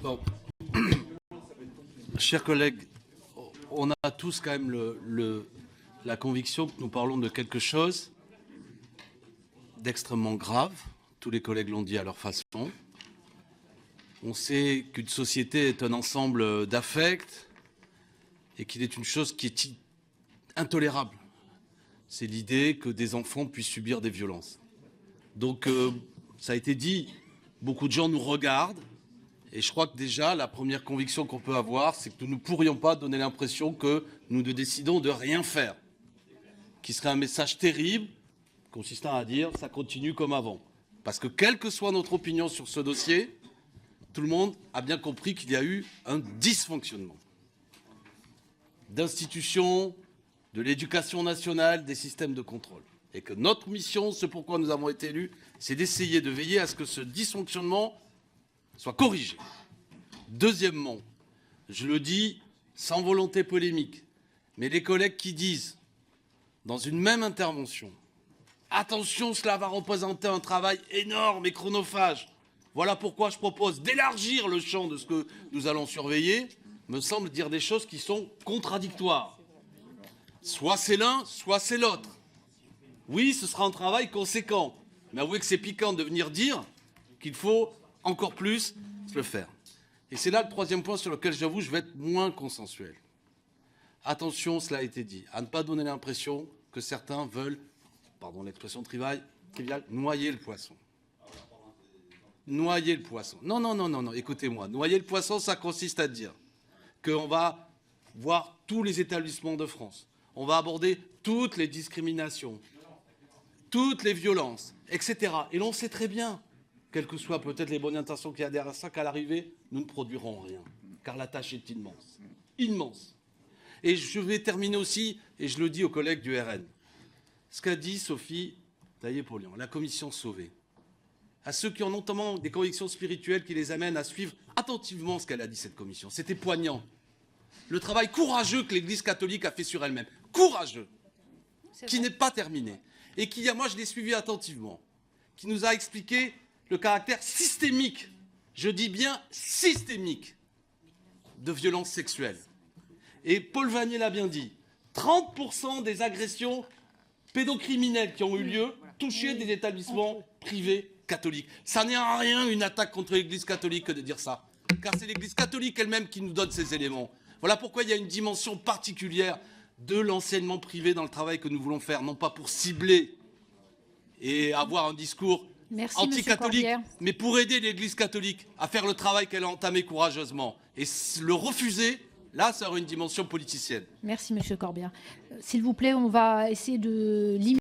Bon. Chers collègues, on a tous quand même la conviction que nous parlons de quelque chose d'extrêmement grave. Tous les collègues l'ont dit à leur façon. On sait qu'une société est un ensemble d'affects et qu'il est une chose qui est intolérable. C'est l'idée que des enfants puissent subir des violences. Donc, ça a été dit, beaucoup de gens nous regardent. Et je crois que déjà, la première conviction qu'on peut avoir, c'est que nous ne pourrions pas donner l'impression que nous ne décidons de rien faire. Qui serait un message terrible, consistant à dire ça continue comme avant. Parce que quelle que soit notre opinion sur ce dossier, tout le monde a bien compris qu'il y a eu un dysfonctionnement d'institutions, de l'éducation nationale, des systèmes de contrôle. Et que notre mission, ce pourquoi nous avons été élus, c'est d'essayer de veiller à ce que ce dysfonctionnement soit corrigé. Deuxièmement, je le dis sans volonté polémique, mais les collègues qui disent, dans une même intervention, attention, cela va représenter un travail énorme et chronophage. Voilà pourquoi je propose d'élargir le champ de ce que nous allons surveiller, me semble dire des choses qui sont contradictoires. Soit c'est l'un, soit c'est l'autre. Oui, ce sera un travail conséquent, mais avouez que c'est piquant de venir dire qu'il faut encore plus le faire. Et c'est là le troisième point sur lequel j'avoue je vais être moins consensuel. Attention, cela a été dit, à ne pas donner l'impression que certains veulent, pardon l'expression triviale, noyer le poisson. Noyer le poisson. Non, écoutez-moi. Noyer le poisson, ça consiste à dire qu'on va voir tous les établissements de France. On va aborder toutes les discriminations, toutes les violences, etc. Et l'on sait très bien, quelles que soient peut-être les bonnes intentions qu'il y a derrière ça, qu'à l'arrivée, nous ne produirons rien. Car la tâche est immense. Immense. Et je vais terminer aussi, et je le dis aux collègues du RN, ce qu'a dit Sophie Taillé-Polian, la commission Sauvé, à ceux qui ont notamment des convictions spirituelles qui les amènent à suivre attentivement ce qu'elle a dit, cette commission. C'était poignant. Le travail courageux que l'Église catholique a fait sur elle-même. Courageux. Qui n'est pas terminé. Et qui, moi je l'ai suivi attentivement, qui nous a expliqué le caractère systémique, je dis bien systémique, de violences sexuelles. Et Paul Vanier l'a bien dit, 30% des agressions pédocriminelles qui ont eu lieu touchaient des établissements privés catholiques. Ça n'est en rien une attaque contre l'Église catholique que de dire ça, car c'est l'Église catholique elle-même qui nous donne ces éléments. Voilà pourquoi il y a une dimension particulière de l'enseignement privé dans le travail que nous voulons faire, non pas pour cibler et avoir un discours anti-catholique, mais pour aider l'Église catholique à faire le travail qu'elle a entamé courageusement. Et le refuser, là, ça aurait une dimension politicienne. Merci, Monsieur Corbière. S'il vous plaît, on va essayer de limiter.